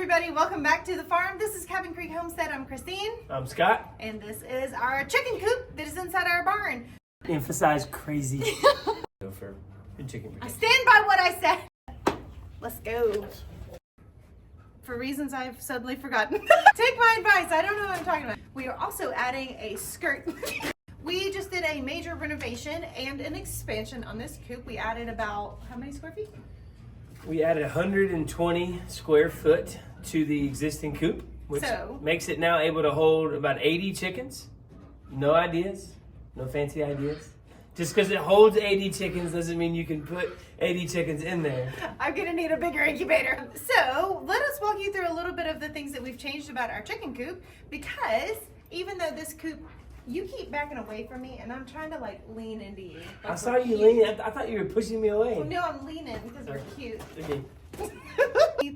everybody, welcome back to the farm. This is Cabin Creek Homestead. I'm Christine. I'm Scott. And this is our chicken coop that is inside our barn. Emphasize crazy. Go for chicken. I stand by what I said. Let's go. For reasons I've suddenly forgotten. Take my advice, I don't know what I'm talking about. We are also adding a skirt. We just did a major renovation and an expansion on this coop. We added about, how many square feet? We added 120 square foot to the existing coop, which makes it now able to hold about 80 chickens. No ideas, no fancy ideas. Just because it holds 80 chickens doesn't mean you can put 80 chickens in there. I'm gonna need a bigger incubator. So let us walk you through a little bit of the things that we've changed about our chicken coop, because even though this coop, you keep backing away from me and I'm trying to like lean into you. Like I saw you leaning. I thought you were pushing me away. No, I'm leaning because we're cute. Okay.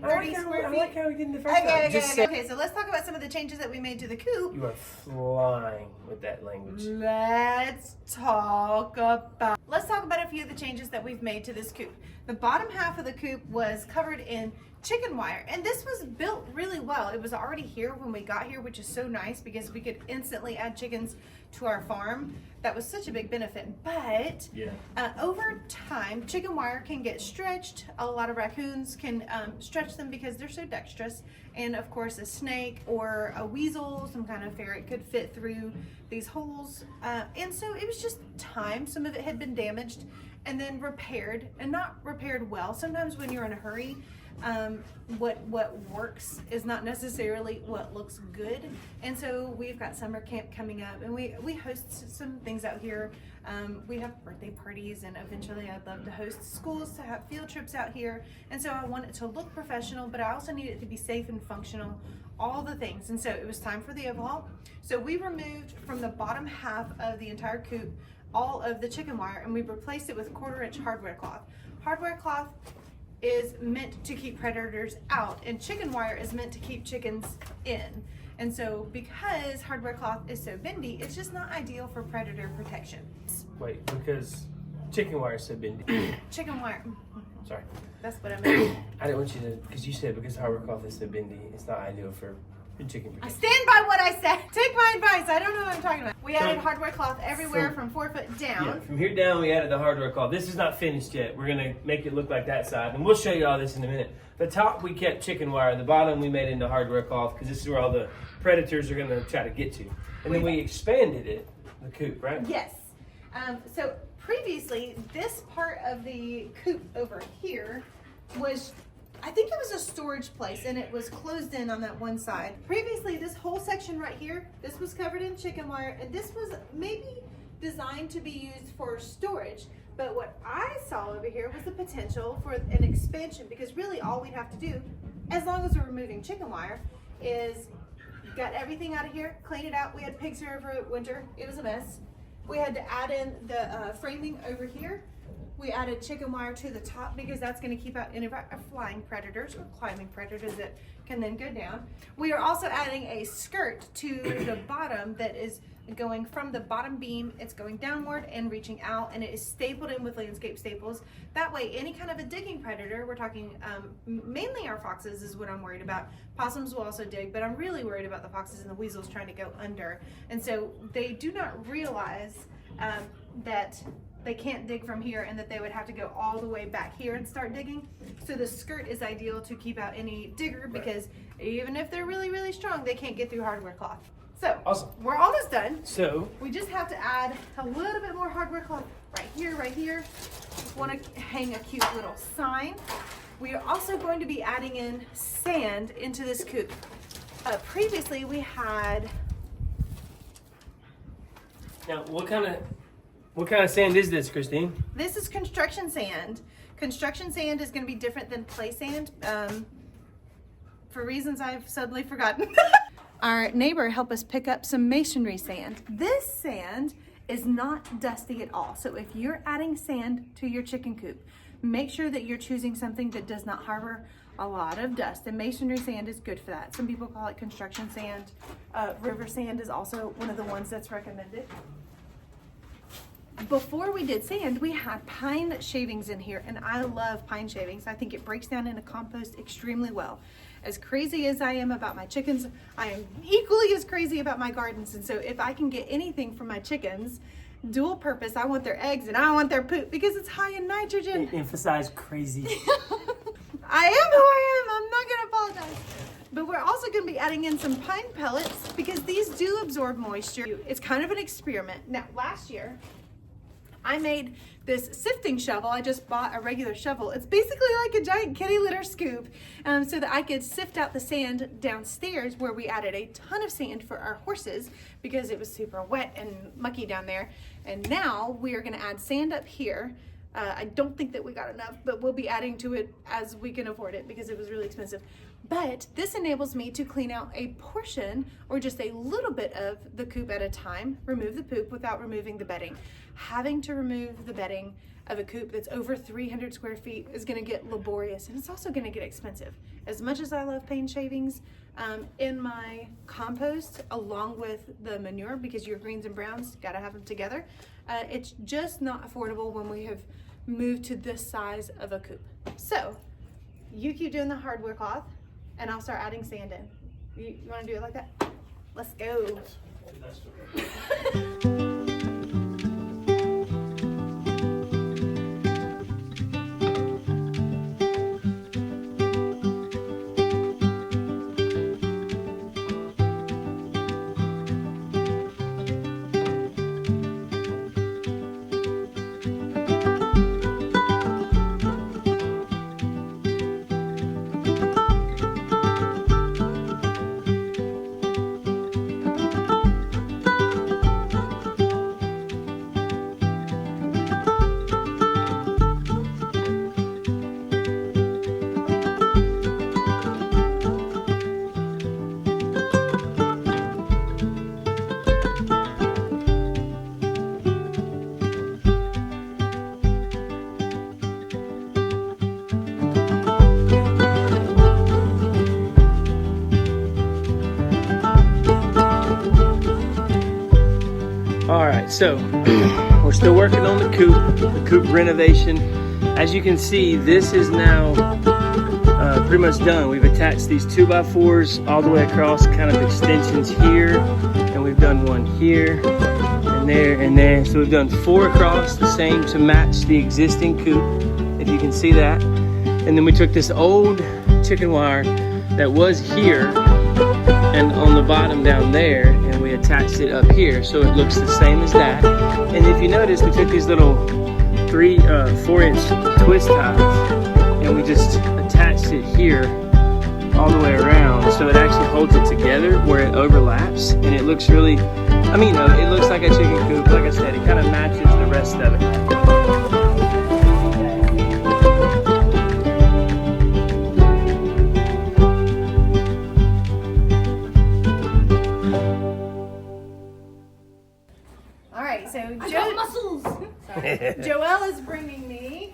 30 square feet. I like how we did in the first time. Okay, so let's talk about some of the changes that we made to the coop. You are flying with that language. Let's talk about a few of the changes that we've made to this coop. The bottom half of the coop was covered in chicken wire, and this was built really well. It was already here when we got here, which is so nice because we could instantly add chickens to our farm. That was such a big benefit. But over time, chicken wire can get stretched. A lot of raccoons can stretch them because they're so dexterous. And of course, a snake or a weasel, some kind of ferret, could fit through these holes. And so it was just time. Some of it had been damaged and then repaired, and not repaired well. Sometimes when you're in a hurry, what works is not necessarily what looks good. And so we've got summer camp coming up, and we host some things out here. We have birthday parties, and eventually I'd love to host schools to have field trips out here. And so I want it to look professional, but I also need it to be safe and functional, all the things. And so it was time for the overhaul. So we removed from the bottom half of the entire coop all of the chicken wire, and we replaced it with 1/4-inch hardware cloth. Hardware cloth is meant to keep predators out, and chicken wire is meant to keep chickens in. And so because hardware cloth is so bendy, it's just not ideal for predator protection. Wait, because chicken wire is so bendy. Chicken wire. Sorry. That's what I meant. I didn't want you to, because you said because hardware cloth is so bendy, it's not ideal for chicken protection. I stand by what I said. Take my advice. I don't know what I'm talking about. We added hardware cloth everywhere from 4 foot down. Yeah, from here down, we added the hardware cloth. This is not finished yet. We're going to make it look like that side, and we'll show you all this in a minute. The top, we kept chicken wire. The bottom, we made into hardware cloth, because this is where all the predators are going to try to get to. And then we expanded it, the coop, right? Yes. So previously, this part of the coop over here was, I think it was a storage place, and it was closed in on that one side. Previously, this whole section right here, this was covered in chicken wire, and this was maybe designed to be used for storage. But what I saw over here was the potential for an expansion, because really all we'd have to do, as long as we're removing chicken wire, is got everything out of here, clean it out. We had pigs here over winter. It was a mess. We had to add in the framing over here. We added chicken wire to the top because that's going to keep out any flying predators or climbing predators that can then go down. We are also adding a skirt to the bottom that is going from the bottom beam. It's going downward and reaching out, and it is stapled in with landscape staples. That way, any kind of a digging predator, we're talking mainly our foxes is what I'm worried about. Possums will also dig, but I'm really worried about the foxes and the weasels trying to go under. And so they do not realize that they can't dig from here, and that they would have to go all the way back here and start digging. So the skirt is ideal to keep out any digger, because even if they're really, really strong, they can't get through hardware cloth. So awesome. We're almost done. So we just have to add a little bit more hardware cloth right here, right here. Just want to hang a cute little sign. We are also going to be adding in sand into this coop. Previously we had. now, what kind of sand is this, Christine? This is construction sand. Construction sand is going to be different than play sand, for reasons I've suddenly forgotten. Our neighbor helped us pick up some masonry sand. This sand is not dusty at all. So if you're adding sand to your chicken coop, make sure that you're choosing something that does not harbor a lot of dust. And masonry sand is good for that. Some people call it construction sand. River sand is also one of the ones that's recommended. Before we did sand, we had pine shavings in here, and I love pine shavings. I think it breaks down into compost extremely well. As crazy as I am about my chickens, I am equally as crazy about my gardens. And so if I can get anything from my chickens, dual purpose, I want their eggs and I want their poop because it's high in nitrogen. Emphasize crazy. I am who I am. I'm not going to apologize. But we're also going to be adding in some pine pellets because these do absorb moisture. It's kind of an experiment. Now, last year, I made this sifting shovel. I just bought a regular shovel. It's basically like a giant kitty litter scoop so that I could sift out the sand downstairs where we added a ton of sand for our horses because it was super wet and mucky down there. And now we are going to add sand up here. I don't think that we got enough, but we'll be adding to it as we can afford it because it was really expensive. But this enables me to clean out a portion or just a little bit of the coop at a time, remove the poop without removing the bedding. Having to remove the bedding of a coop that's over 300 square feet is going to get laborious, and it's also going to get expensive. As much as I love paint shavings in my compost along with the manure, because your greens and browns got to have them together, it's just not affordable when we have moved to this size of a coop. So you keep doing the hardwood cloth and I'll start adding sand in. You want to do it like that? Let's go. All right, so we're still working on the coop renovation. As you can see, this is now pretty much done. We've attached these 2x4s all the way across, kind of extensions here, and we've done one here and there and there. So we've done 4 across, the same to match the existing coop, if you can see that. And then we took this old chicken wire that was here and on the bottom down there, and we attached it up here so it looks the same as that. And if you notice, we took these little 4-inch twist ties and we just attached it here all the way around so it actually holds it together where it overlaps, and it looks really, it looks like a chicken coop. Like I said, it kind of matches the rest of it. Joelle is bringing me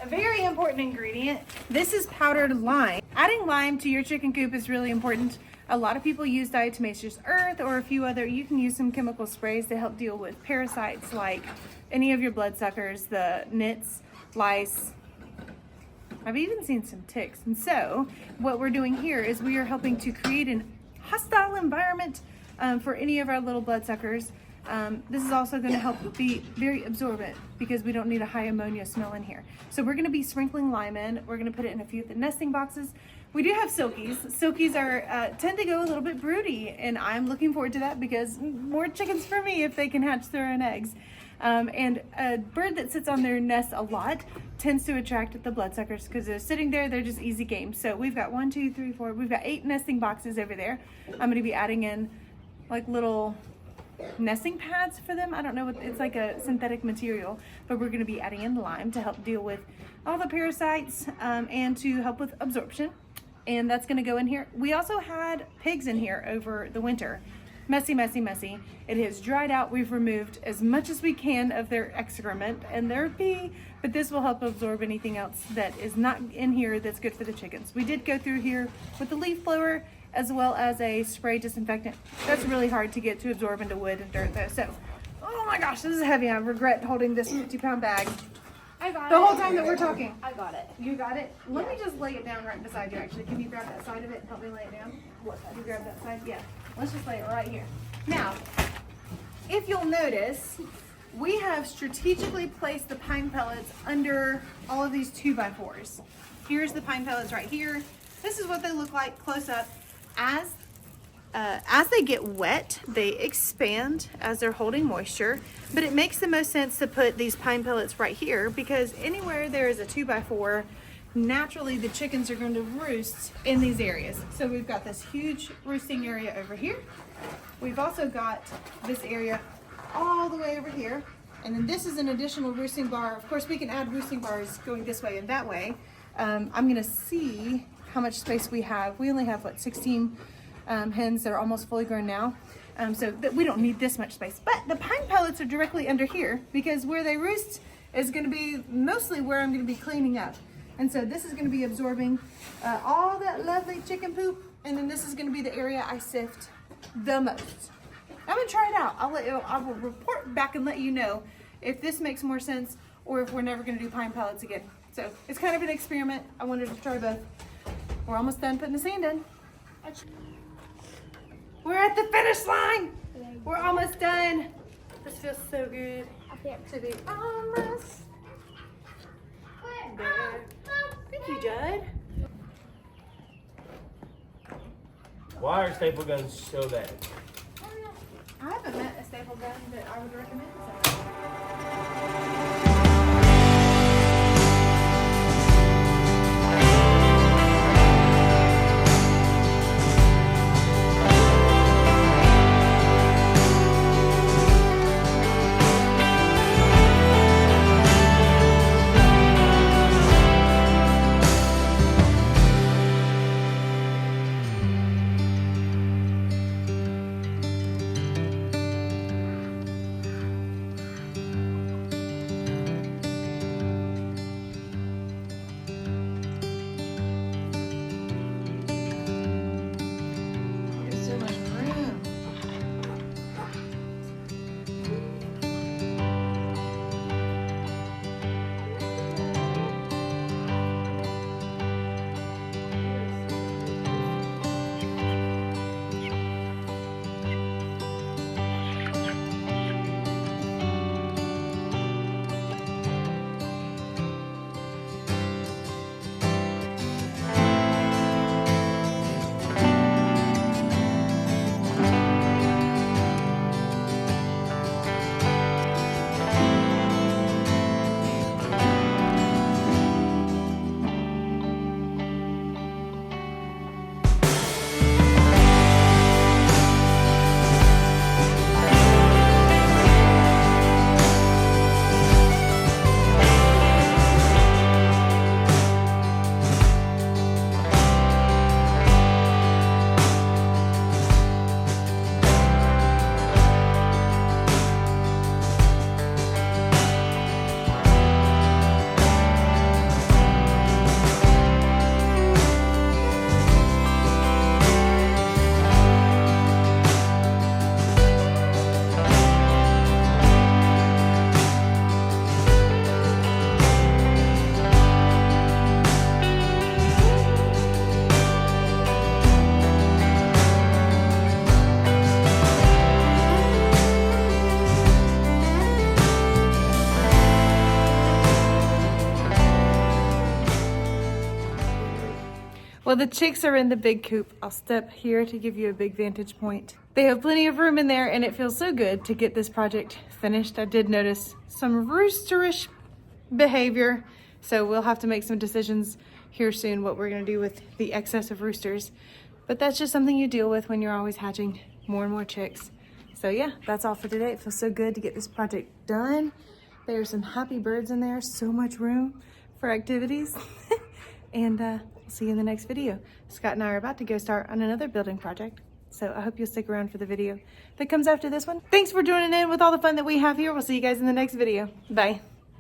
a very important ingredient. This is powdered lime. Adding lime to your chicken coop is really important. A lot of people use diatomaceous earth or a few other, you can use some chemical sprays to help deal with parasites like any of your bloodsuckers, the nits, lice. I've even seen some ticks. And so what we're doing here is we are helping to create an hostile environment for any of our little bloodsuckers. This is also going to help be very absorbent because we don't need a high ammonia smell in here. So we're going to be sprinkling lime in. We're going to put it in a few of the nesting boxes. We do have silkies. Silkies are tend to go a little bit broody, and I'm looking forward to that because more chickens for me if they can hatch their own eggs. And a bird that sits on their nest a lot tends to attract the bloodsuckers because they're sitting there, they're just easy game. So we've got 1, 2, 3, 4, we've got 8 nesting boxes over there. I'm going to be adding in like little nesting pads for them. I don't know what it's like, a synthetic material, but we're going to be adding in lime to help deal with all the parasites and to help with absorption, and that's going to go in here. We also had pigs in here over the winter. Messy. It has dried out. We've removed as much as we can of their excrement and their pee, but this will help absorb anything else that is not in here that's good for the chickens. We did go through here with the leaf blower as well as a spray disinfectant. That's really hard to get to absorb into wood and dirt though. So, oh my gosh, this is heavy. I regret holding this 50-pound bag. I got the it. whole time that we're talking. I got it. You got it? Let me just lay it down right beside you, actually. Can you grab that side of it? Help me lay it down. What side? You grab that side? Yeah. Let's just lay it right here. Now, if you'll notice, we have strategically placed the pine pellets under all of these 2x4s. Here's the pine pellets right here. This is what they look like close up. As they get wet, they expand as they're holding moisture, but it makes the most sense to put these pine pellets right here because anywhere there is a 2x4, naturally the chickens are going to roost in these areas. So we've got this huge roosting area over here. We've also got this area all the way over here. And then this is an additional roosting bar. Of course, we can add roosting bars going this way and that way. I'm gonna see how much space we have. We only have, what, 16 hens that are almost fully grown now. So we don't need this much space. But the pine pellets are directly under here because where they roost is gonna be mostly where I'm gonna be cleaning up. And so this is gonna be absorbing all that lovely chicken poop. And then this is gonna be the area I sift the most. I'm gonna try it out. I will report back and let you know if this makes more sense or if we're never gonna do pine pellets again. So it's kind of an experiment. I wanted to try both. We're almost done putting the sand in. We're at the finish line. We're almost done. This feels so good to be almost there. Thank you, Judd. Why are staple guns so bad? I haven't met a staple gun that I would recommend. So. Well, the chicks are in the big coop. I'll step here to give you a big vantage point. They have plenty of room in there, and it feels so good to get this project finished. I did notice some roosterish behavior, so we'll have to make some decisions here soon what we're gonna do with the excess of roosters. But that's just something you deal with when you're always hatching more and more chicks. So yeah, that's all for today. It feels so good to get this project done. There are some happy birds in there, so much room for activities. And we'll see you in the next video. Scott and I are about to go start on another building project. So I hope you'll stick around for the video that comes after this one. Thanks for joining in with all the fun that we have here. We'll see you guys in the next video. Bye.